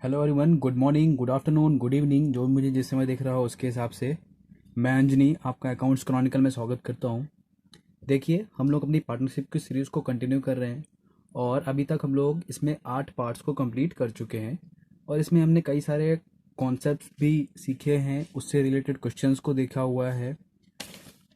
Hello everyone, good morning, good afternoon, good evening, जो मुझे जिस समय देख रहा हो उसके हिसाब से। मैं अंजनी आपका अकाउंट्स क्रॉनिकल में स्वागत करता हूँ। देखिए, हम लोग अपनी पार्टनरशिप की सीरीज़ को कंटिन्यू कर रहे हैं और अभी तक हम लोग इसमें 8 पार्ट्स को कंप्लीट कर चुके हैं और इसमें हमने कई सारे कॉन्सेप्ट्स भी सीखे हैं, उससे रिलेटेड क्वेश्चंस को देखा हुआ है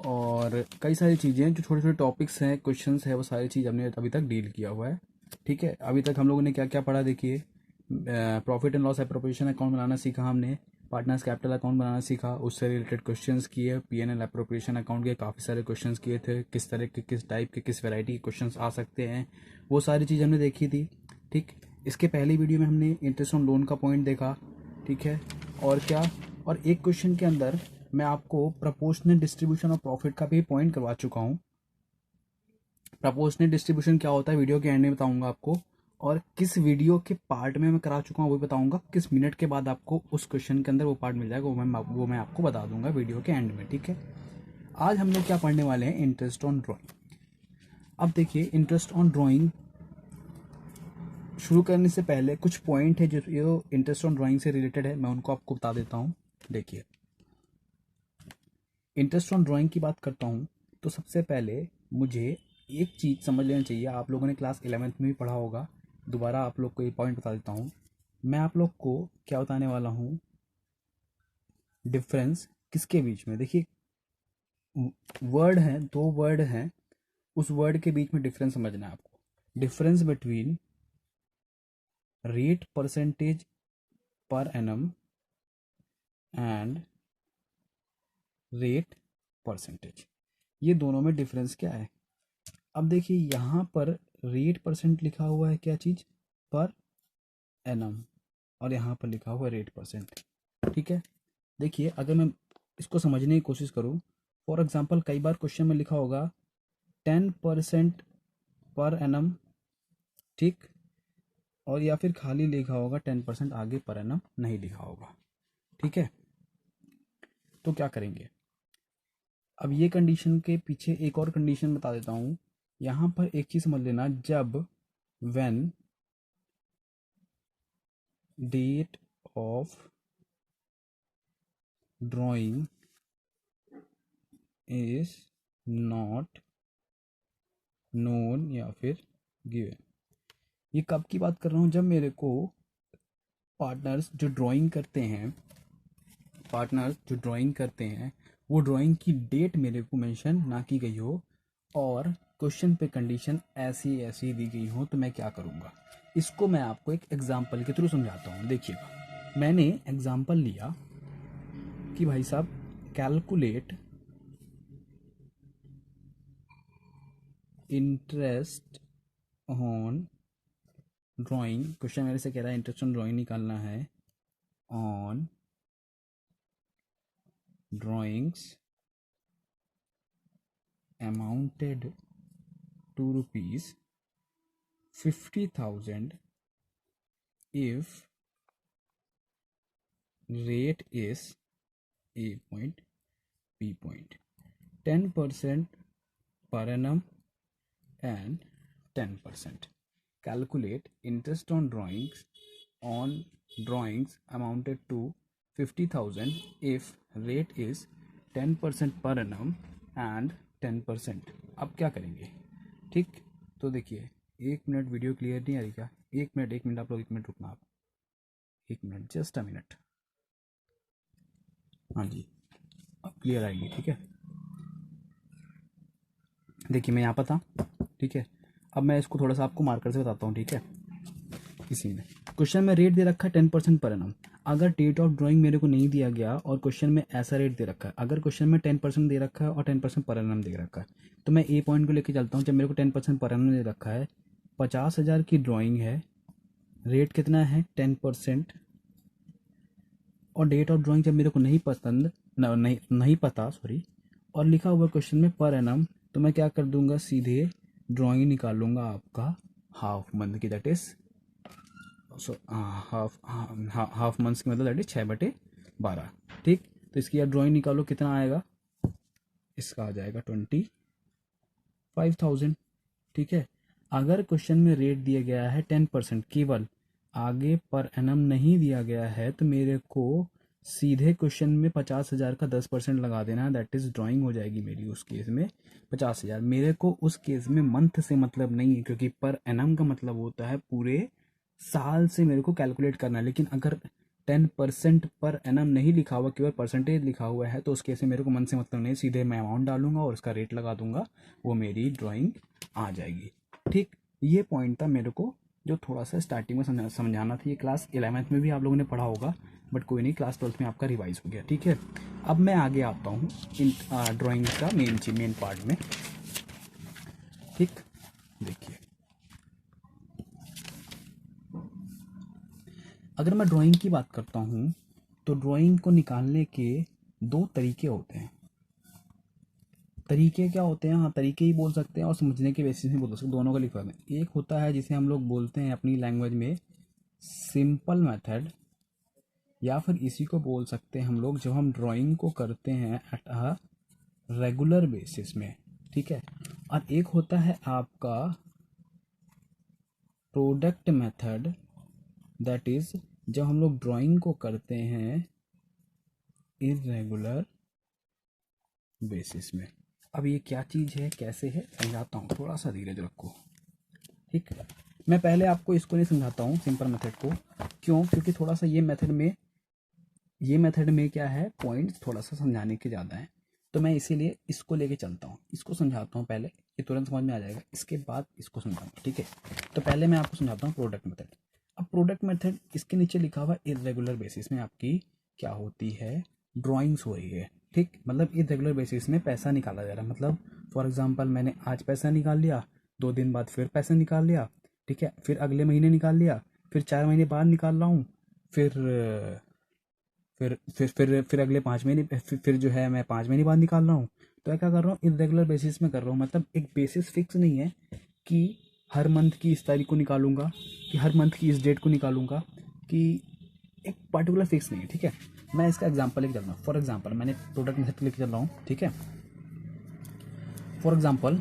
और कई सारी चीज़ें जो छोटे छोटे टॉपिक्स हैं, क्वेश्चंस है, वो सारी चीज़ हमने अभी तक डील किया हुआ है। ठीक है, अभी तक हम लोगों ने क्या क्या पढ़ा देखिए। Profit and loss appropriation account बनाना सीखा हमने, पार्टनर्स कैपिटल अकाउंट बनाना सीखा, उससे रिलेटेड क्वेश्चंस किए, P N L appropriation account के काफ़ी सारे क्वेश्चंस किए थे, किस तरह के, किस टाइप के, किस वैरायटी के क्वेश्चंस आ सकते हैं, वो सारी चीज़ हमने देखी थी। ठीक, इसके पहली वीडियो में हमने इंटरेस्ट ऑन लोन का पॉइंट देखा। ठीक है, और क्या, और एक क्वेश्चन के अंदर मैं आपको प्रपोर्शनल डिस्ट्रीब्यूशन ऑफ प्रॉफिट का भी पॉइंट करवा चुका हूँ। प्रपोर्शनल डिस्ट्रीब्यूशन क्या होता है वीडियो के एंड में बताऊंगा आपको, और किस वीडियो के पार्ट में मैं करा चुका हूँ वो भी बताऊंगा, किस मिनट के बाद आपको उस क्वेश्चन के अंदर वो पार्ट मिल जाएगा, वो मैं आपको बता दूंगा वीडियो के एंड में। ठीक है, आज हम लोग क्या पढ़ने वाले हैं, इंटरेस्ट ऑन ड्राइंग। अब देखिए, इंटरेस्ट ऑन ड्राइंग शुरू करने से पहले कुछ पॉइंट है जो इंटरेस्ट ऑन ड्राइंग से रिलेटेड है, मैं उनको आपको बता देता हूँ। देखिए, इंटरेस्ट ऑन ड्राइंग की बात करता हूँ तो सबसे पहले मुझे एक चीज़ समझ लेना चाहिए। आप लोगों ने क्लास 11th में भी पढ़ा होगा, दोबारा आप लोग को ये पॉइंट बता देता हूँ। मैं आप लोग को क्या बताने वाला हूँ, डिफरेंस किसके बीच में। देखिए, वर्ड हैं, दो वर्ड हैं, उस वर्ड के बीच में डिफरेंस समझना है आपको। Difference between rate percentage per annum and rate percentage, ये दोनों में डिफरेंस क्या है। अब देखिए, यहाँ पर रेट परसेंट लिखा हुआ है, क्या चीज़, पर एनम, और यहाँ पर लिखा हुआ है रेट परसेंट। ठीक है, देखिए, अगर मैं इसको समझने की कोशिश करूँ, फॉर एग्जांपल कई बार क्वेश्चन में लिखा होगा 10% पर एनम, ठीक, और या फिर खाली लिखा होगा 10% आगे पर एनम नहीं लिखा होगा। ठीक है, तो क्या करेंगे, अब ये कंडीशन के पीछे एक और कंडीशन बता देता हूँ। यहाँ पर एक चीज़ समझ लेना, जब when date of drawing is not known या फिर गिवन, ये कब की बात कर रहा हूँ, जब मेरे को पार्टनर्स जो ड्राइंग करते हैं, पार्टनर्स जो ड्राइंग करते हैं, वो ड्राइंग की डेट मेरे को मेंशन ना की गई हो और क्वेश्चन पे कंडीशन ऐसी ऐसी दी गई हो, तो मैं क्या करूँगा। इसको मैं आपको एक एग्जांपल के थ्रू समझाता हूँ। देखिएगा, मैंने एग्जांपल लिया कि भाई साहब, calculate interest on drawing, question मेरे से कह रहा है इंटरेस्ट ऑन ड्राइंग निकालना है, on drawings amounted to rupees 50,000 if rate is A point, B point, 10% per annum and 10%. Calculate interest on drawings amounted to 50,000 if rate is 10% per annum and 10%. अब क्या करेंगे, ठीक, तो देखिए, एक मिनट, वीडियो क्लियर नहीं आ रही क्या, एक मिनट आप लोग, एक मिनट रुकना आप, एक मिनट, जस्ट अ मिनट। हाँ जी, अब क्लियर आएगी, ठीक है। देखिए, मैं यहाँ पर था, ठीक है। अब मैं इसको थोड़ा सा आपको मार्कर से बताता हूँ, ठीक है। इसी में क्वेश्चन में रेट दे रखा है 10% पर एनम। अगर डेट ऑफ ड्राइंग मेरे को नहीं दिया गया और क्वेश्चन में ऐसा रेट दे रखा है, अगर क्वेश्चन में 10% दे रखा है और 10% पर एनम दे रखा है, तो मैं ए पॉइंट को लेकर चलता हूँ। जब मेरे को 10% पर एनम दे रखा है, 50,000 की ड्राइंग है, रेट कितना है 10%, और डेट ऑफ ड्राइंग जब मेरे को नहीं पसंद, नहीं पता, सॉरी, और लिखा हुआ क्वेश्चन में पर एनम, तो मैं क्या कर दूंगा, सीधे ड्राइंग निकाल लूंगा आपका हाफ मंथ की, that is so half months की, मतलब दैट इज 6/12। ठीक, तो इसकी आप ड्राइंग निकालो, कितना आएगा, इसका आ जाएगा 25,000। ठीक है, अगर क्वेश्चन में रेट दिया गया है 10% केवल, आगे पर एनम नहीं दिया गया है तो मेरे को सीधे क्वेश्चन में 50,000 का 10% लगा देना, दैट इज ड्राइंग हो जाएगी मेरी उस केस में 50,000। मेरे को उस केस में मंथ से मतलब नहीं है, क्योंकि पर एनम का मतलब होता है पूरे साल से मेरे को कैलकुलेट करना है। लेकिन अगर 10% पर एनम नहीं लिखा हुआ, केवल परसेंटेज लिखा हुआ है, तो उस केस में मेरे को मंथ से मतलब नहीं, सीधे मैं अमाउंट डालूंगा और उसका रेट लगा दूंगा, वो मेरी ड्राइंग आ जाएगी। ठीक, ये पॉइंट था मेरे को जो थोड़ा सा स्टार्टिंग में समझाना था। ये क्लास 11th में भी आप लोगों ने पढ़ा होगा, बट कोई नहीं, क्लास 12th में आपका रिवाइज हो गया। ठीक है, अब मैं आगे आता हूँ इन ड्राइंग का मेन पार्ट में। ठीक, देखिए, अगर मैं ड्राइंग की बात करता हूँ तो ड्राइंग को निकालने के दो तरीके होते हैं। तरीके क्या होते हैं? हाँ, तरीके ही बोल सकते हैं और समझने के बेसिस में बोल सकते हैं, दोनों का लिखा है। एक होता है जिसे हम लोग बोलते हैं अपनी लैंग्वेज में सिंपल मेथड, या फिर इसी को बोल सकते हैं हम लोग जब हम ड्राइंग को करते हैं एट अ रेगुलर बेसिस में। ठीक है, और एक होता है आपका प्रोडक्ट मेथड, दैट इज जब हम लोग ड्राइंग को करते हैं इरेगुलर बेसिस में। अब ये क्या चीज़ है, कैसे है, समझाता हूँ, थोड़ा सा धीरज रखो। ठीक है, मैं पहले आपको इसको नहीं समझाता हूँ सिंपल मेथड को। क्यों? क्योंकि थोड़ा सा ये मेथड में क्या है, पॉइंट्स थोड़ा सा समझाने के ज़्यादा हैं, तो मैं इसीलिए इसको लेके चलता हूँ। इसको समझाता हूँ पहले, ये तुरंत समझ में आ जाएगा, इसके बाद इसको समझाऊंगा। ठीक है, तो पहले मैं आपको समझाता हूँ प्रोडक्ट मेथड। अब प्रोडक्ट मेथड, इसके नीचे लिखा हुआ इरेगुलर बेसिस में आपकी क्या होती है, ड्राइंग्स हो रही है। ठीक, मतलब इरेगुलर बेसिस में पैसा निकाला जा रहा है। मतलब फॉर एग्जांपल मैंने आज पैसा निकाल लिया, 2 दिन बाद फिर पैसा निकाल लिया, ठीक है, फिर अगले महीने निकाल लिया, फिर 4 महीने बाद निकाल रहा हूँ, फिर फिर अगले 5 महीने, फिर जो है मैं 5 महीने बाद निकाल रहा हूँ। तो मैं क्या कर रहा हूँ, इरेगुलर बेसिस में कर रहा हूँ। मतलब एक बेसिस फिक्स नहीं है कि हर मंथ की इस तारीख को निकालूंगा, कि हर मंथ की इस डेट को निकालूंगा, कि एक पर्टिकुलर फिक्स नहीं है। ठीक है, मैं इसका एग्जांपल लेके चल रहा हूँ। फॉर एग्जांपल मैंने प्रोडक्ट मेथड लेके चल रहा हूँ। ठीक है, फॉर एग्जांपल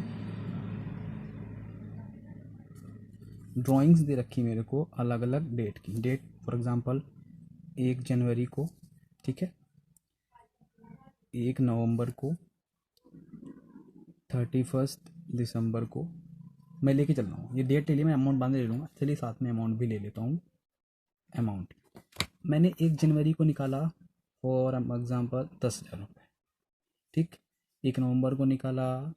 ड्राइंग्स दे रखी मेरे को अलग अलग डेट की। डेट फॉर एग्जांपल 1 जनवरी को, ठीक है, 1 नवंबर को, 31 दिसंबर को मैं लेके चल रहा हूँ। ये डेट ले लिया, मैं अमाउंट बाद में ले लूँगा, चलिए साथ में अमाउंट भी ले लेता हूँ। अमाउंट मैंने 1 जनवरी को निकाला फॉर एग्जांपल 10,000 रुपये। ठीक, 1 नवंबर को निकाला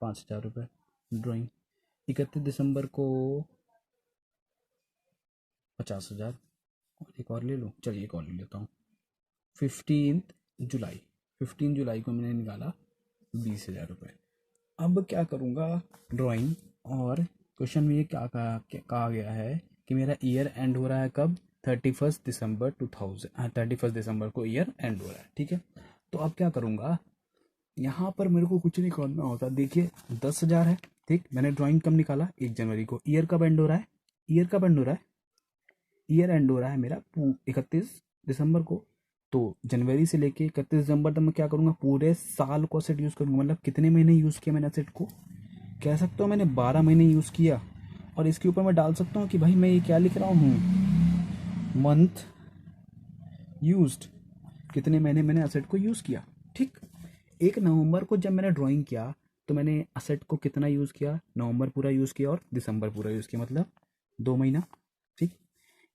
5,000 रुपये ड्राइंग, 31 दिसंबर को 50,000, और एक और ले लूँ, चलिए एक और ले लेता हूँ। 15 जुलाई, 15 जुलाई को मैंने निकाला 20,000 रुपये। अब क्या करूँगा, ड्राइंग, और क्वेश्चन में ये कहा गया है कि मेरा ईयर एंड हो रहा है कब, 31 दिसंबर को ईयर एंड हो रहा है। ठीक है, तो अब क्या करूँगा, यहाँ पर मेरे को कुछ नहीं करना होता। देखिए 10,000 है। ठीक, मैंने ड्राइंग कब निकाला, 1 जनवरी को। ईयर कब एंड हो रहा है, ईयर कब एंड हो रहा है, ईयर एंड हो रहा है मेरा 31 दिसंबर को। तो जनवरी से लेके 31 दिसंबर तक मैं क्या करूँगा, पूरे साल को असेट यूज़ करूँगा। मतलब कितने महीने यूज़ किया मैंने असेट को, कह सकता हूँ मैंने 12 महीने यूज़ किया। और इसके ऊपर मैं डाल सकता हूँ कि भाई मैं ये क्या लिख रहा हूँ, मंथ यूज्ड, कितने महीने मैंने असेट को यूज़ किया। ठीक, 1 नवंबर को जब मैंने ड्राइंग किया तो मैंने असेट को कितना यूज़ किया, नवंबर पूरा यूज़ किया और दिसंबर पूरा यूज़ किया, मतलब 2 महीना। ठीक,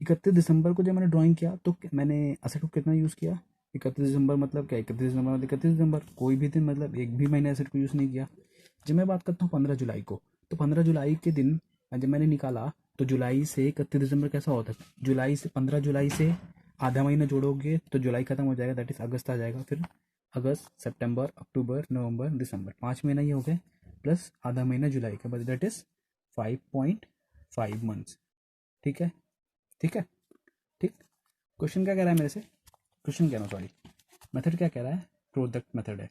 31 दिसंबर को जब मैंने ड्राइंग किया तो मैंने असेट को कितना यूज़ किया, 31 दिसंबर मतलब क्या, 31 दिसंबर मतलब 31 दिसंबर, कोई भी दिन, मतलब एक भी महीने एसेट को यूज़ नहीं किया। जब मैं बात करता हूँ 15 जुलाई को, तो 15 जुलाई के दिन जब मैंने निकाला तो जुलाई से 31 दिसंबर कैसा होता है, जुलाई से 15 जुलाई से आधा महीना जोड़ोगे तो जुलाई खत्म हो जाएगा, दैट इज अगस्त आ जाएगा। फिर अगस्त, सितंबर, अक्टूबर, नवंबर, दिसंबर, 5 महीना ये हो गए, प्लस आधा महीना जुलाई का, बस दैट इज 5.5 मंथ्स। ठीक है, ठीक है, ठीक। क्वेश्चन क्या कह रहा है मेरे से, क्वेश्चन कह रहा हूँ सॉरी, मेथड क्या कह रहा है, प्रोडक्ट मेथड है।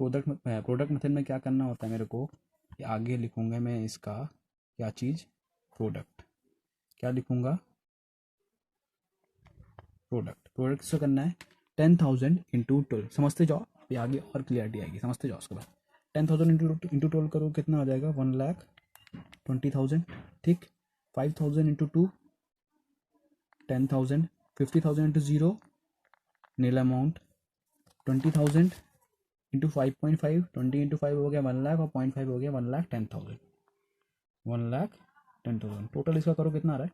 प्रोडक्ट मेथड में क्या करना होता है मेरे को, ये आगे लिखूंगा मैं इसका क्या चीज़, प्रोडक्ट, क्या लिखूंगा, प्रोडक्ट से करना है 10,000 × 12, समझते जाओ, ये आगे और क्लियरिटी आएगी, समझते जाओ उसके बाद। 10,000 इंटू 12 करो, कितना हो जाएगा, 1,20,000। ठीक, 5,000 × 2 10,000, 50,000 इंटू ज़ीरो नील अमाउंट, 20,000 इंटू 5.5, 20 इंटू 5 हो गया 1 लाख और 0.5 हो गया 1,10,000, 1,10,000। टोटल इसका करो कितना आ रहा है,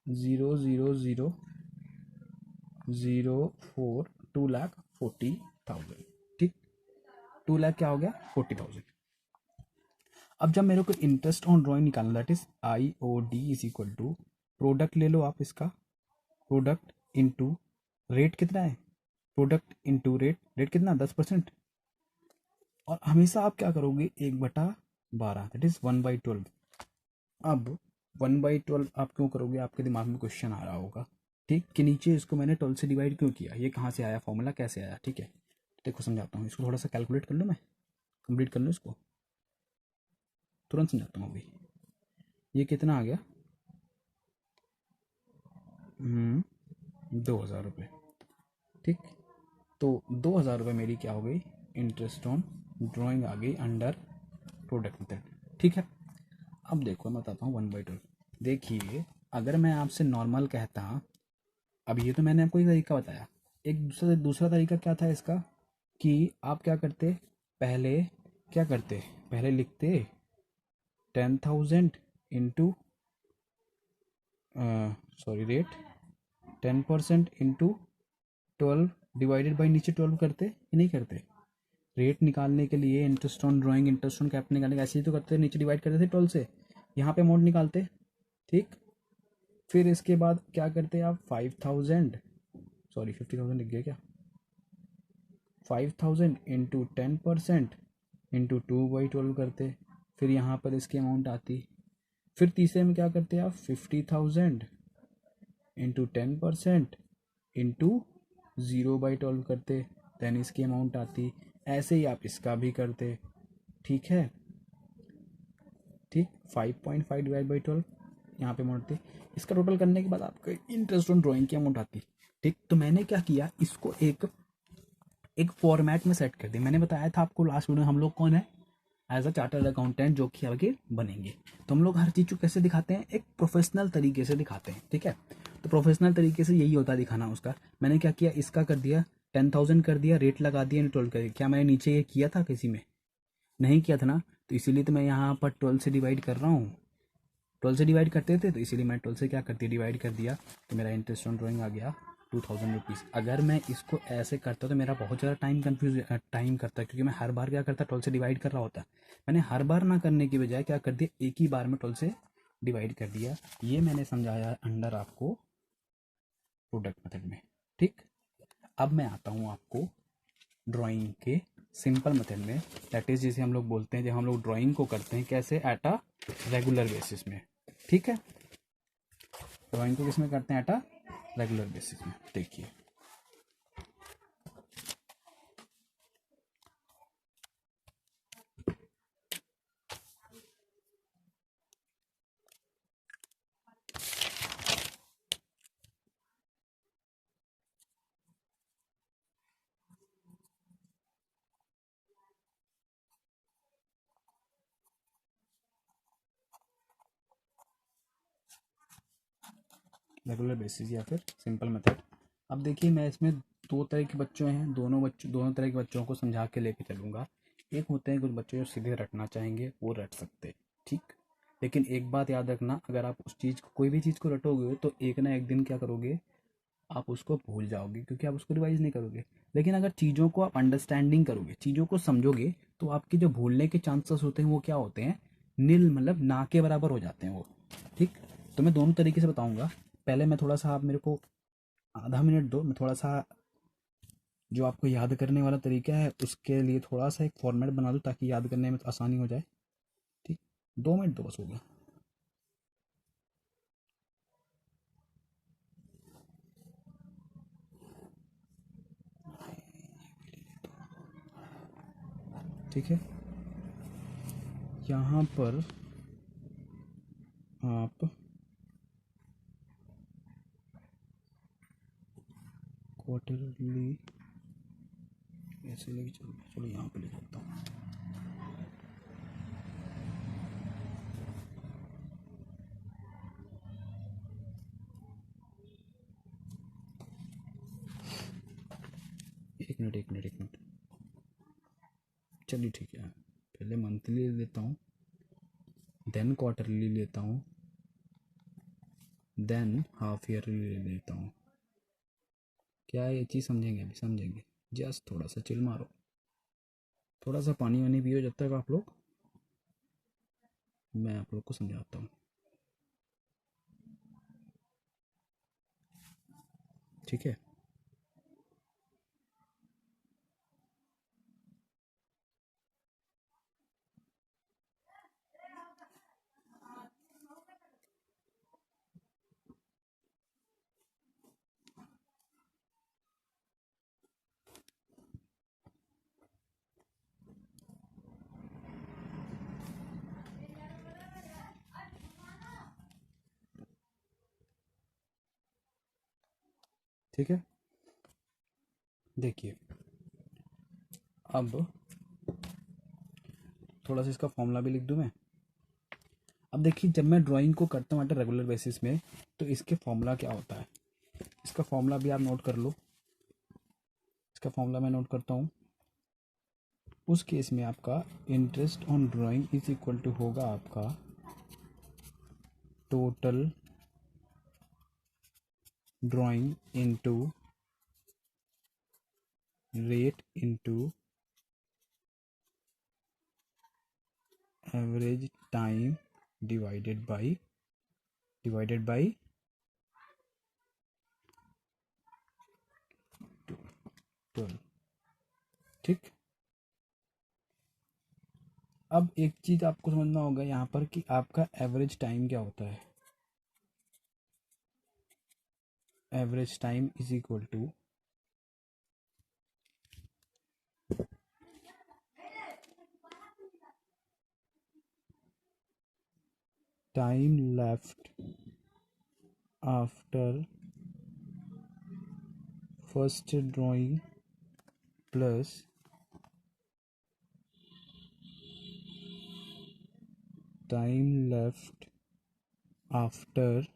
0,0,0,0,4, 2,40,000। ठीक, 2 लाख क्या हो गया 40,000। अब जब मेरे को इंटरेस्ट ऑन ड्राइंग निकालना, that is IOD is equal to product ले लो आप इसका, प्रोडक्ट इंटू रेट कितना है, प्रोडक्ट इंटू रेट, रेट कितना 10%। और हमेशा आप क्या करोगे 1/12, दैट इज 1/12। अब 1/12 आप क्यों करोगे, आपके दिमाग में क्वेश्चन आ रहा होगा, ठीक, कि नीचे इसको मैंने 12 से डिवाइड क्यों किया, ये कहाँ से आया फॉर्मूला, कैसे आया। ठीक है, देखो समझाता हूँ, इसको थोड़ा सा कैलकुलेट कर लो, मैं कंप्लीट कर लो इसको, तुरंत समझाता हूँ अभी। ये कितना आ गया, 2,000 रुपये। ठीक, तो 2,000 रुपये मेरी क्या हो गई, इंटरेस्ट ऑन ड्राइंग आ गई अंडर प्रोडक्ट मेथड। ठीक है, अब देखो मैं बताता हूँ 1/12। देखिए अगर मैं आपसे नॉर्मल कहता, अब ये तो मैंने आपको एक तरीका बताया, एक दूसरा तरीका क्या था इसका, कि आप क्या करते, पहले क्या करते, पहले लिखते 10,000 into sorry rate, 10% into 12 divided by नीचे 12 करते कि नहीं करते, रेट निकालने के लिए interest on drawing, interest on capital निकालने के ऐसे ही तो करते, नीचे डिवाइड करते थे 12 से, यहाँ पे अमाउंट निकालते। ठीक, फिर इसके बाद क्या करते आप 5,000, सॉरी 50,000 लिख गया क्या, 5,000 इंटू 10% इंटू 2/12 करते, फिर यहाँ पर इसकी अमाउंट आती। फिर तीसरे में क्या करते आप 50,000 इंटू 10% इंटू 0/12 करते, देन इसकी अमाउंट आती। ऐसे ही आप इसका भी करते। ठीक है, ठीक, 5.5 डिवाइड बाई 12 यहाँ पे अमाउंट थी, इसका टोटल करने के बाद आपका इंटरेस्ट ऑन ड्राइंग की अमाउंट आती। ठीक, तो मैंने क्या किया, इसको एक एक फॉर्मेट में सेट कर दिया। मैंने बताया था आपको लास्ट वीडियो, हम लोग कौन है, एज अ चार्टर्ड अकाउंटेंट जो कि आगे बनेंगे, तो हम लोग हर चीज़ को कैसे दिखाते हैं, एक प्रोफेशनल तरीके से दिखाते हैं। ठीक है, तो प्रोफेशनल तरीके से यही होता है दिखाना उसका। मैंने क्या किया, इसका कर दिया 10,000 कर दिया, रेट लगा दिया, 12 कर दिया। क्या मैंने नीचे ये किया था किसी में, नहीं किया था ना, तो इसीलिए तो मैं यहाँ पर 12 से डिवाइड कर रहा हूँ। 12 से डिवाइड करते थे तो इसीलिए मैं 12 से क्या करती डिवाइड कर दिया, तो मेरा इंटरेस्ट ऑन ड्राइंग आ गया 2,000 रुपीज़। अगर मैं इसको ऐसे करता तो मेरा बहुत ज़्यादा टाइम करता, क्योंकि मैं हर बार क्या करता 12 से डिवाइड कर रहा होता। मैंने हर बार ना करने की बजाय क्या कर दिया, एक ही बार में 12 से डिवाइड कर दिया। ये मैंने समझाया अंडर आपको प्रोडक्ट मेथड में। ठीक, अब मैं आता हूँ आपको ड्राइंग के सिंपल मेथड में, दैट इज जिसे हम लोग बोलते हैं, जब हम लोग ड्राइंग को करते हैं कैसे, एट अ रेगुलर बेसिस में। ठीक है, ड्राइंग को किसमें करते हैं, एट अ रेगुलर बेसिस में। देखिए रेगुलर बेसिस या फिर सिंपल मेथड। अब देखिए मैं इसमें दो तरह के बच्चों हैं, दोनों तरह के बच्चों को समझा के लेके चलूँगा। एक होते हैं कुछ बच्चे जो सीधे रटना चाहेंगे, वो रट सकते हैं। ठीक, लेकिन एक बात याद रखना, अगर आप उस चीज़ को, कोई भी चीज़ को रटोगे तो एक ना एक दिन क्या करोगे, आप उसको भूल जाओगे, क्योंकि आप उसको रिवाइज नहीं करोगे। लेकिन अगर चीज़ों को आप अंडरस्टैंडिंग करोगे, चीज़ों को समझोगे, तो आपके जो भूलने के चांसेस होते हैं वो क्या होते हैं, नील, मतलब ना के बराबर हो जाते हैं वो। ठीक, तो मैं दोनों तरीके से बताऊंगा। पहले मैं थोड़ा सा, आप मेरे को आधा मिनट दो, मैं थोड़ा सा जो आपको याद करने वाला तरीका है उसके लिए थोड़ा सा एक फॉर्मेट बना दूँ ताकि याद करने में आसानी हो जाए। ठीक, 2 मिनट दो बस, हो गया। ठीक है, यहाँ पर आप क्वार्टरली ऐसे लेके चलो, चलो यहाँ पे ले जाता हूँ। एक मिनट। चलिए ठीक है, पहले मंथली ले लेता हूँ, देन क्वार्टरली लेता हूँ, देन हाफ ईयरली ले लेता हूँ। क्या ये चीज़ समझेंगे? अभी समझेंगे, जस्ट थोड़ा सा चिल मारो, थोड़ा सा पानी वानी पियो जब तक आप लोग, मैं आप लोग को समझाता हूँ। ठीक है, ठीक है। देखिए अब थोड़ा सा इसका फॉर्मूला भी लिख दूँ मैं। अब देखिए, जब मैं ड्राइंग को करता हूँ एट रेगुलर बेसिस में, तो इसके फॉर्मूला क्या होता है, इसका फॉर्मूला भी आप नोट कर लो। इसका फॉर्मूला मैं नोट करता हूँ। उस केस में आपका interest on drawing is equal to होगा आपका total drawing into rate into average time divided by 12। ठीक। अब एक चीज़ आपको समझना होगा यहाँ पर कि आपका एवरेज टाइम क्या होता है। Average time is equal to time left after first drawing plus time left after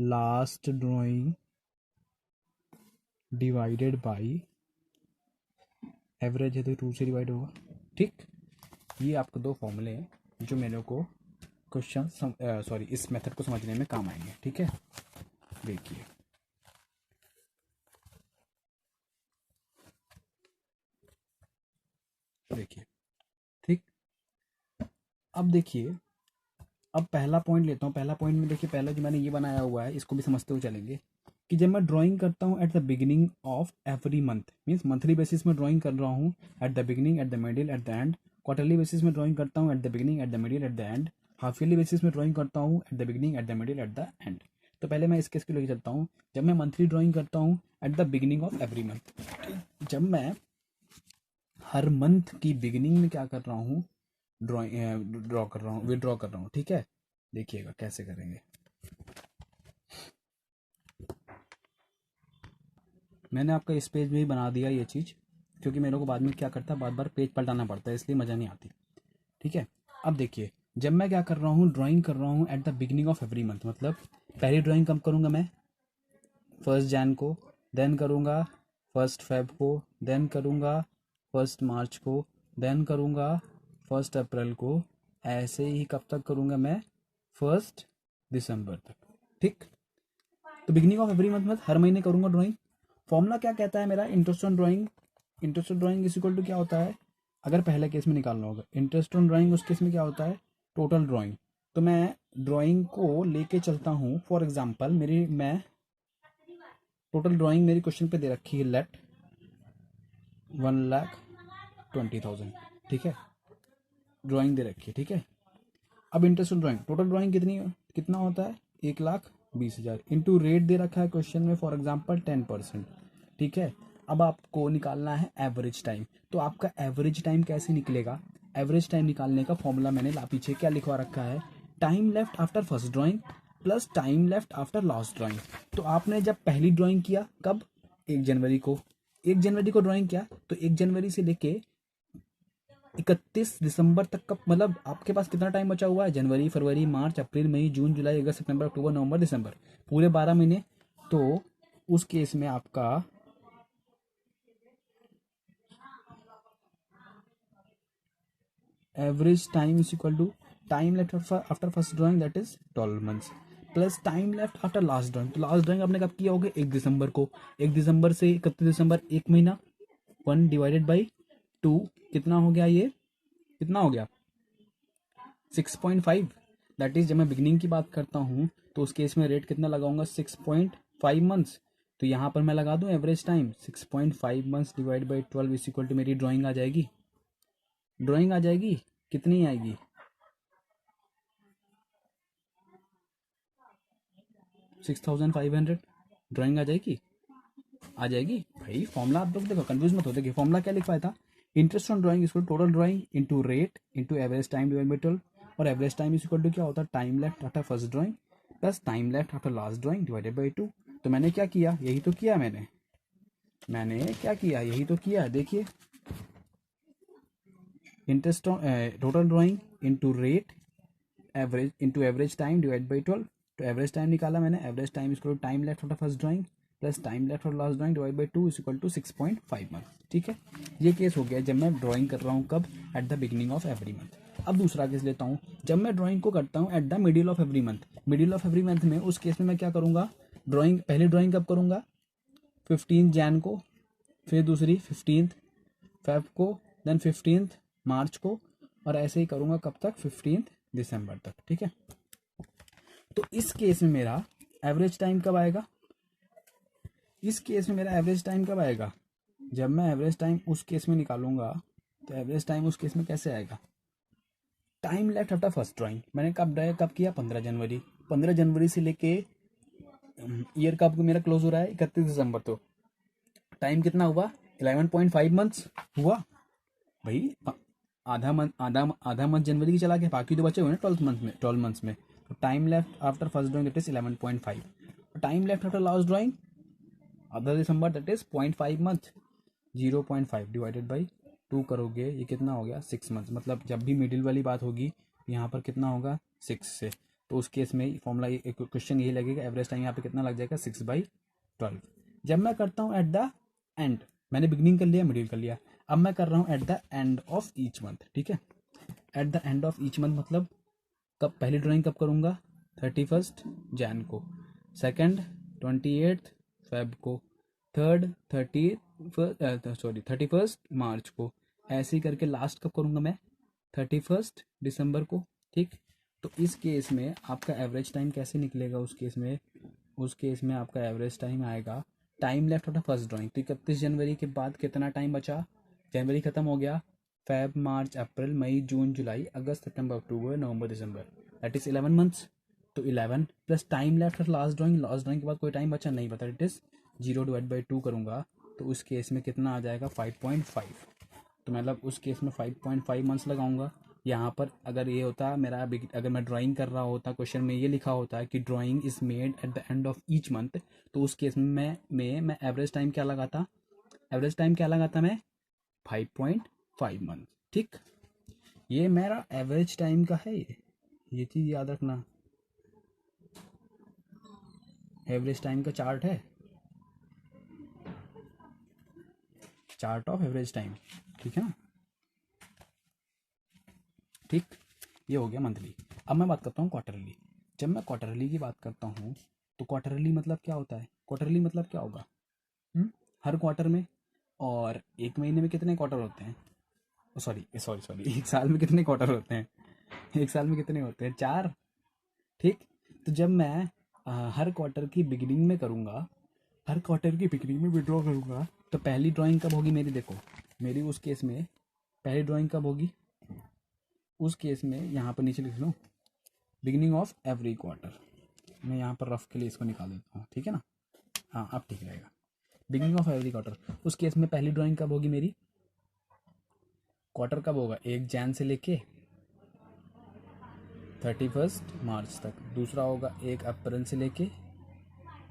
last drawing divided by average है तो 2 से डिवाइड होगा। ठीक, ये आपको दो फॉर्मूले हैं जो मेरे को क्वेश्चन सॉरी इस मेथड को समझने में काम आएंगे। ठीक है, देखिए देखिए ठीक। अब देखिए, अब पहला पॉइंट लेता हूँ। पहला पॉइंट में देखिए, पहला जो मैंने ये बनाया हुआ है इसको भी समझते हुए चलेंगे कि जब मैं ड्राइंग करता हूँ at the beginning of every month, means monthly basis में ड्राइंग कर रहा हूँ, at the beginning, at the middle, at the end. Quarterly basis में ड्राइंग करता हूँ at the beginning, at the middle, at the end. Half yearly basis में drawing करता हूँ at the beginning, at the middle, at the end. तो पहले मैं इस केस को लेकर चलता हूँ। जब मैं मंथली ड्राइंग करता हूँ at the beginning of every month, जब मैं हर मंथ की बिगिनिंग में क्या कर रहा हूँ, ड्रॉ कर रहा हूँ, विड्रॉ कर रहा हूँ। ठीक है, देखिएगा कैसे करेंगे। मैंने आपका इस पेज में ही बना दिया ये चीज़, क्योंकि मेरे को बाद में क्या करता है, बार बार पेज पलटाना पड़ता है, इसलिए मज़ा नहीं आती। ठीक है, अब देखिए, जब मैं क्या कर रहा हूँ, ड्राइंग कर रहा हूँ at the beginning of every month, मतलब पहली ड्राइंग कब करूँगा मैं, 1 जैन को, देन करूँगा 1 फेब को, देन करूँगा 1 मार्च को, देन करूँगा 1 अप्रैल को, ऐसे ही कब तक करूँगा मैं, 1 दिसंबर तक। ठीक, तो बिगिनिंग ऑफ एवरी मंथ में हर महीने करूँगा ड्राइंग। फॉर्मूला क्या कहता है मेरा, interest on drawing, interest on drawing is equal to क्या होता है, अगर पहले केस में निकालना होगा इंटरेस्ट ऑन ड्राइंग, उस केस में क्या होता है, टोटल ड्राइंग। तो मैं ड्राइंग को लेके चलता हूँ, फॉर एग्जांपल मैं टोटल ड्राइंग मेरी क्वेश्चन पे दे रखी है, लेट 1,20,000। ठीक है, ड्राइंग दे रखी है। ठीक है, अब interest on drawing, total drawing कितना होता है, 1,20,000 इंटू रेट दे रखा है क्वेश्चन में, फॉर एग्जांपल 10%। ठीक है, अब आपको निकालना है एवरेज टाइम। तो आपका एवरेज टाइम कैसे निकलेगा, एवरेज टाइम निकालने का फॉर्मूला मैंने पीछे क्या लिखवा रखा है, time left after first drawing plus time left after last drawing. तो आपने जब पहली ड्राइंग किया कब, 1 जनवरी को, 1 जनवरी को ड्राइंग किया, तो 1 जनवरी से लेके 31 दिसंबर तक का, मतलब आपके पास कितना टाइम बचा हुआ है, जनवरी, फरवरी, मार्च, अप्रैल, मई, जून, जुलाई, अगस्त, सितंबर, अक्टूबर, नवंबर, दिसंबर, पूरे 12 महीने। तो उस केस में आपका average time is equal to time left after first drawing that is 12 months plus time left after last drawing. तो लास्ट ड्राइंग आपने कब किया होगा? 1 दिसंबर को। 1 दिसंबर से 31 दिसंबर, 1 महीना। 1/2 कितना हो गया? ये कितना हो गया? 6.5। दैट इज जब मैं बिगनिंग की बात करता हूँ तो उस केस में रेट कितना लगाऊंगा? 6.5 मंथ्स। तो यहाँ पर मैं लगा दूं average time 6.5 months divide by 12 is equal to मेरी ड्राइंग आ जाएगी। ड्राइंग आ जाएगी कितनी आएगी? 6,500 ड्राइंग आ जाएगी। आ जाएगी भाई। फॉर्मूला आप लोग देखो, कंफ्यूज मत हो। देखिए फॉर्मूला क्या लिख पाया था? Interest on drawing equal total drawing into rate into average time divide by 12। और average time is equal to क्या होता है? Time left after first drawing plus time left after last drawing divided by 2। तो मैंने क्या किया? यही तो किया मैंने क्या किया? यही तो किया। देखिए interest on total drawing into rate average into average time divide by 12। तो एवरेज टाइम निकाला मैंने। Average time is time left after first drawing plus time left after last drawing divide by 2 is equal to 6.5 month. ठीक है, ये case हो गया जब मैं ड्राइंग कर रहा हूँ। कब? At the beginning of every month. अब दूसरा केस लेता हूँ, जब मैं ड्राइंग को करता हूँ at the middle of every month. Middle of every month में उस केस में मैं क्या करूँगा? ड्राइंग पहली ड्राइंग कब करूँगा? 15 जैन को, फिर दूसरी 15 फेब को, देन 15 मार्च को, और ऐसे ही करूँगा कब तक? 15 दिसंबर तक। ठीक है, तो इस केस में मेरा एवरेज टाइम कब आएगा? इस केस में मेरा एवरेज टाइम कब आएगा? जब मैं एवरेज टाइम उस केस में निकालूंगा तो एवरेज टाइम उस केस में कैसे आएगा? Time left after first drawing मैंने कब किया? 15 जनवरी। 15 जनवरी से लेके ईयर कब मेरा क्लोज हो रहा है? 31 दिसंबर। तो टाइम कितना हुआ? 11.5 मंथ्स हुआ भाई। आधा मंथ जनवरी की चला गया, बाकी तो बचे हुए ना 12 मंथ्स में। तो time left after first drawing that is 11.5। Time left after last drawing आधा दिसंबर that is 0.5 month. 0.5 divided by 2 करोगे, ये कितना हो गया? 6 मंथ। मतलब जब भी मिडिल वाली बात होगी यहाँ पर कितना होगा? 6 से। तो उस केस में फॉर्मूला क्वेश्चन यही लगेगा, एवरेज टाइम यहाँ पे कितना लग जाएगा? 6/12। जब मैं करता हूँ एट द एंड, मैंने बिगनिंग कर लिया, मिडिल कर लिया, अब मैं कर रहा हूँ at the end of each month. ठीक है, at the end of each month मतलब कब? पहली ड्राइंग कब करूँगा? 31 जैन को, सेकंड 28 फेब को, थर्ड 31 मार्च को, ऐसे ही करके लास्ट कब करूँगा मैं? 31 दिसंबर को। ठीक, तो इस केस में आपका एवरेज टाइम कैसे निकलेगा? उस केस में आपका एवरेज टाइम आएगा time left after first drawing. तो 31 जनवरी के बाद कितना टाइम बचा? जनवरी खत्म हो गया, फेब मार्च अप्रैल मई जून जुलाई अगस्त सितंबर अक्टूबर नवंबर दिसंबर, दैट इज 11 मंथ्स। तो 11 plus time left last drawing. Last drawing के बाद कोई टाइम बचा नहीं, बता इट इज 0 डिवाइड बाई 2 करूँगा तो उस केस में कितना आ जाएगा? 5.5। तो मतलब उस केस में 5.5 मंथ्स लगाऊंगा। यहाँ पर अगर ये होता मेरा अगर मैं ड्राइंग कर रहा होता, क्वेश्चन में ये लिखा होता है कि drawing is made at the end of each month, तो उस केस में मैं एवरेज टाइम क्या लगाता? मैं 5.5 मंथ। ठीक, ये मेरा एवरेज टाइम का है। ये चीज़ याद रखना, एवरेज टाइम का चार्ट है, चार्ट ऑफ एवरेज टाइम। ठीक है ना? ठीक, ये हो गया मंथली। अब मैं बात करता हूँ क्वार्टरली। जब मैं क्वार्टरली की बात करता हूँ तो क्वार्टरली मतलब क्या होता है? क्वार्टरली मतलब क्या होगा? हर क्वार्टर में, और एक महीने में कितने क्वार्टर होते हैं? सॉरी सॉरी सॉरी, एक साल में कितने क्वार्टर होते हैं? एक साल में कितने होते हैं? 4। ठीक, तो जब मैं हर क्वार्टर की बिगिनिंग में करूँगा, हर क्वार्टर की बिगिनिंग में विड्रॉ करूँगा, तो पहली ड्राइंग कब होगी मेरी? देखो मेरी उस केस में पहली ड्राइंग कब होगी? उस केस में यहाँ पर नीचे लिख लो, बिगिनिंग ऑफ एवरी क्वार्टर। मैं यहाँ पर रफ के लिए इसको निकाल देता हूँ, ठीक है ना? हाँ, अब ठीक रहेगा। बिगिनिंग ऑफ एवरी क्वार्टर, उस केस में पहली ड्राइंग कब होगी मेरी? क्वार्टर कब होगा? 1 जैन से लेके 31 मार्च तक। दूसरा होगा 1 अप्रैल से लेके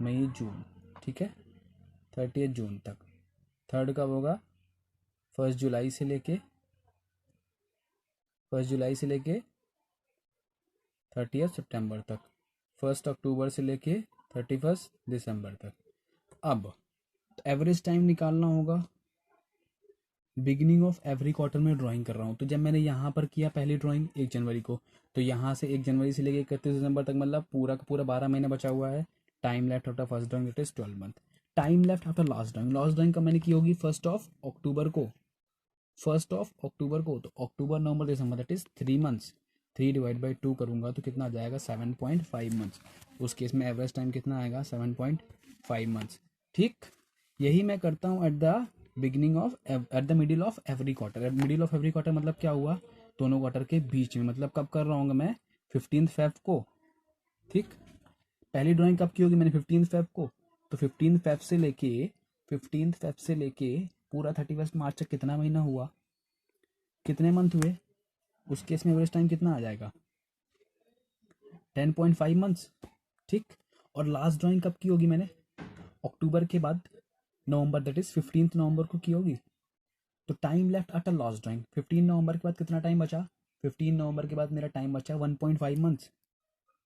मई जून, ठीक है, 30 जून तक। थर्ड कब होगा? 1 जुलाई से लेके 30 सितंबर तक। 1 अक्टूबर से लेके 31 दिसंबर तक। अब एवरेज टाइम निकालना होगा, बिगिनिंग ऑफ एवरी क्वार्टर में ड्राइंग कर रहा हूँ। तो जब मैंने यहाँ पर किया पहली ड्राइंग 1 जनवरी को, तो यहाँ से 1 जनवरी से लेकर 31 दिसंबर तक मतलब पूरा का पूरा 12 महीने बचा हुआ है। Time left after first drawing it is 12 month. Time left after last drawing, last drawing कब मैंने की होगी, 1 अक्टूबर को, 1 अक्टूबर को। तो अक्टूबर नवंबर दिसंबर that is 3 months. 3 divide by 2 करूंगा तो कितना आ जाएगा, 7.5 मंथ्स। उस केस में एवरेज टाइम कितना आएगा, 7.5 मंथ्स। ठीक, यही मैं करता हूँ at the middle of every quarter. Eight middle of every quarter मतलब क्या हुआ, दोनों क्वार्टर के बीच में, मतलब कब कर रहा हूँ मैं, 15 फेब को। ठीक, पहली ड्राइंग कब की होगी मैंने, 15 फेब को। तो 15 फेब से लेके पूरा 31 मार्च तक कितना महीना हुआ, कितने मंथ हुए, उस केस में एवरेज टाइम कितना आ जाएगा, 10.5 मंथ्स। ठीक, और लास्ट ड्राइंग कब की होगी मैंने, अक्टूबर के बाद नवंबर, दैट इज 15 नवंबर को की होगी। तो time left after last drawing, 15 नवंबर के बाद कितना टाइम बचा, 15 नवंबर के बाद मेरा टाइम बचा 1.5 मंथ्स।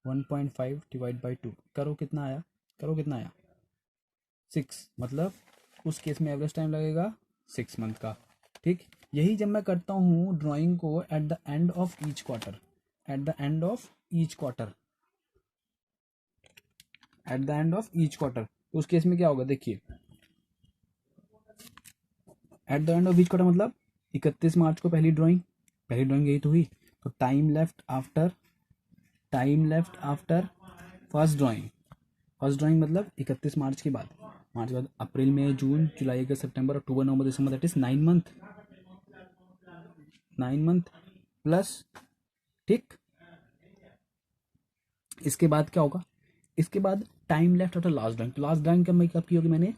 1.5 डिवाइड बाई 2 करो कितना आया, करो कितना आया, 6। मतलब उस केस में एवरेज टाइम लगेगा 6 मंथ का। ठीक, यही जब मैं करता हूँ ड्राइंग को at the end of each quarter, at the end of each quarter, at the end of each quarter, तो उस केस में क्या होगा, देखिए at the end of each quarter मतलब 31 मार्च को पहली ड्राइंग यही तो हुई। तो time left after first drawing मतलब 31 मार्च के बाद, अप्रैल मई जून जुलाई अगस्त सितंबर अक्टूबर नवंबर दिसंबर, that is 9 month, 9 month plus. ठीक, इसके बाद क्या होगा, इसके बाद time left after last drawing. तो लास्ट ड्राइंग कब की होगी मैंने,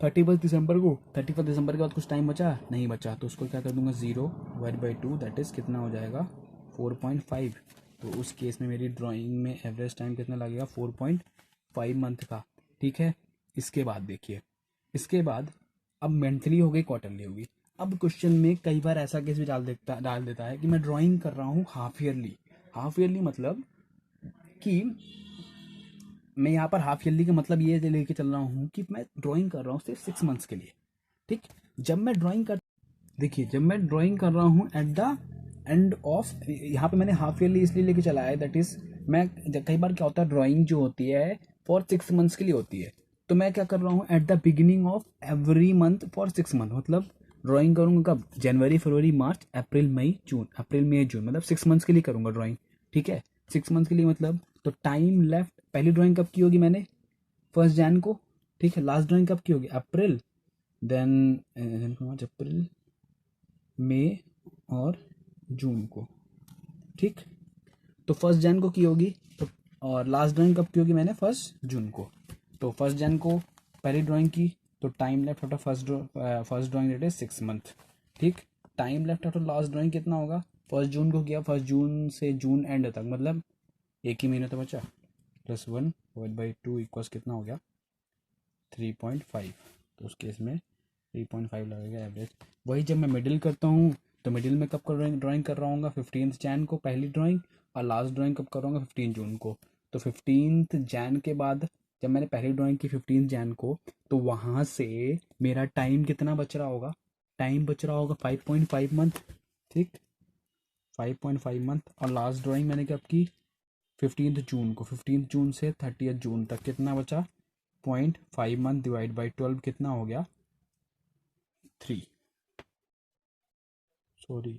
31 दिसंबर को। 31 दिसंबर के बाद कुछ टाइम बचा नहीं बचा, तो उसको क्या कर दूंगा, 0/2, दैट इज कितना हो जाएगा, 4.5। तो उस केस में मेरी ड्राइंग में एवरेज टाइम कितना लगेगा, 4.5 मंथ का। ठीक है, इसके बाद देखिए, इसके बाद अब मंथली हो गई, क्वार्टरली होगी। अब क्वेश्चन में कई बार ऐसा केस भी डाल देता है कि मैं ड्राइंग कर रहा हूँ हाफ ईयरली। हाफ ईयरली मतलब कि मैं यहाँ पर हाफ ईयरली का मतलब ये लेके चल रहा हूँ कि मैं ड्राइंग कर रहा हूँ सिर्फ 6 मंथ्स के लिए। ठीक, जब मैं ड्राइंग कर देखिए जब मैं ड्राइंग कर रहा हूँ एट द एंड ऑफ, यहाँ पे मैंने हाफ ईयरली इसलिए लेके चला है, दैट इज मैं कई बार क्या होता है, ड्राइंग जो होती है फॉर 6 मंथ्स के लिए होती है। तो मैं क्या कर रहा हूँ, at the beginning of every month for 6 month, मतलब ड्राइंग करूँगा कब, जनवरी फरवरी मार्च अप्रैल मई जून, अप्रैल मई जून, मतलब 6 मंथ्स के लिए करूँगा ड्राइंग। ठीक है, 6 मंथ्स के लिए मतलब, तो टाइम लेफ्ट, पहली ड्राइंग कब की होगी मैंने, 1 जनवरी को। ठीक है, लास्ट ड्राइंग कब की होगी, अप्रैल, देन अप्रैल मई और जून को। ठीक, तो 1 जनवरी को की होगी, तो और लास्ट ड्राइंग कब की होगी मैंने, 1 जून को। तो 1 जनवरी को पहली ड्राइंग की, तो time left after first drawing that is 6 month. ठीक, time left after last drawing कितना होगा, 1 जून को किया, 1 जून से जून एंड तक, मतलब एक ही महीना तो बचा, +1/2 इक्वल्स कितना हो गया, 3.5। तो उस केस में 3.5 लगेगा एवरेज। वही जब मैं मिडिल करता हूँ, तो मिडिल में कब कर ड्राइंग कर रहा हूँ, 15 जनवरी को पहली ड्राइंग, और लास्ट ड्राइंग कब करूँगा, 15 जून को। तो 15 जनवरी के बाद जब मैंने पहली ड्राइंग की 15 जनवरी को, तो वहाँ से मेरा टाइम कितना बच रहा होगा, टाइम बच रहा होगा 5.5 मंथ। ठीक, 5.5 मंथ, और लास्ट ड्राइंग मैंने कब की, 15 जून को। 15 जून से 30 जून तक कितना बचा, 0.5 मंथ डिवाइड बाई 12 कितना हो गया, 3, सॉरी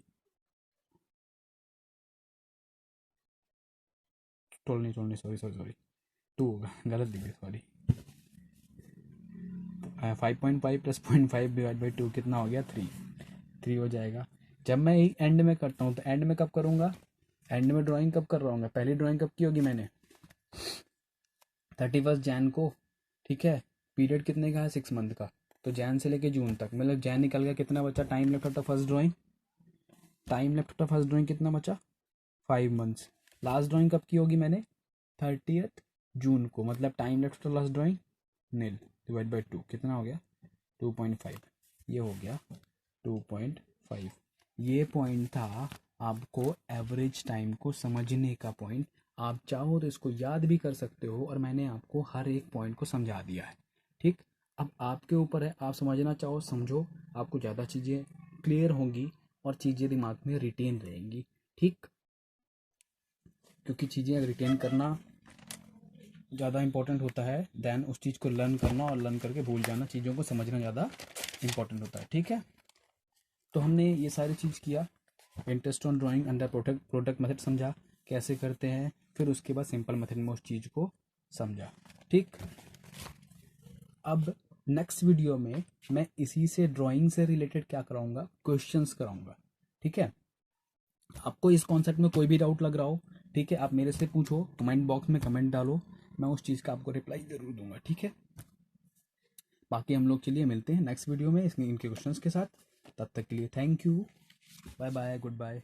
12 नहीं, 12 नहीं, सॉरी सॉरी सॉरी, 2 होगा, गलत लिख दिया, सॉरी। 5.5 + 0.5 डिवाइड बाई 2 कितना हो गया, 3 हो जाएगा। जब मैं एंड में करता हूँ, तो एंड में कब करूँगा, एंड में ड्राइंग कब कर रहा हूँ, पहली ड्राइंग कब की होगी मैंने, 31 जनवरी को। ठीक है, पीरियड कितने का है, 6 मंथ का। तो जैन से लेके जून तक, मतलब जैन निकल गया, कितना बचा, time left after first drawing, time left after first drawing कितना बचा, 5 मंथ्स। लास्ट ड्राइंग कब की होगी मैंने, 30 जून को, मतलब time left after last drawing nil, divide by 2 कितना हो गया, 2.5। ये हो गया 2.5। ये पॉइंट था आपको एवरेज टाइम को समझने का पॉइंट। आप चाहो तो इसको याद भी कर सकते हो, और मैंने आपको हर एक पॉइंट को समझा दिया है। ठीक, अब आपके ऊपर है, आप समझना चाहो समझो, आपको ज़्यादा चीज़ें क्लियर होंगी और चीज़ें दिमाग में रिटेन रहेंगी। ठीक, क्योंकि चीज़ें रिटेन करना ज़्यादा इंपॉर्टेंट होता है देन उस चीज़ को लर्न करना, और लर्न करके भूल जाना। चीज़ों को समझना ज़्यादा इंपॉर्टेंट होता है। ठीक है, तो हमने ये सारी चीज़ किया। Interest on drawing under product method समझा कैसे करते हैं, फिर उसके बाद सिंपल मेथड में उस चीज़ को समझा। ठीक, अब नेक्स्ट वीडियो में मैं इसी से ड्राइंग से रिलेटेड क्या कराऊंगा, क्वेश्चंस कराऊंगा। ठीक है, आपको इस कॉन्सेप्ट में कोई भी डाउट लग रहा हो, ठीक है, आप मेरे से पूछो, कमेंट बॉक्स में कमेंट डालो, मैं उस चीज़ का आपको रिप्लाई जरूर दूंगा। ठीक है, बाकी हम लोग चलिए मिलते हैं नेक्स्ट वीडियो में इनके क्वेश्चंस के साथ। तब तक के लिए thank you, bye bye, good bye.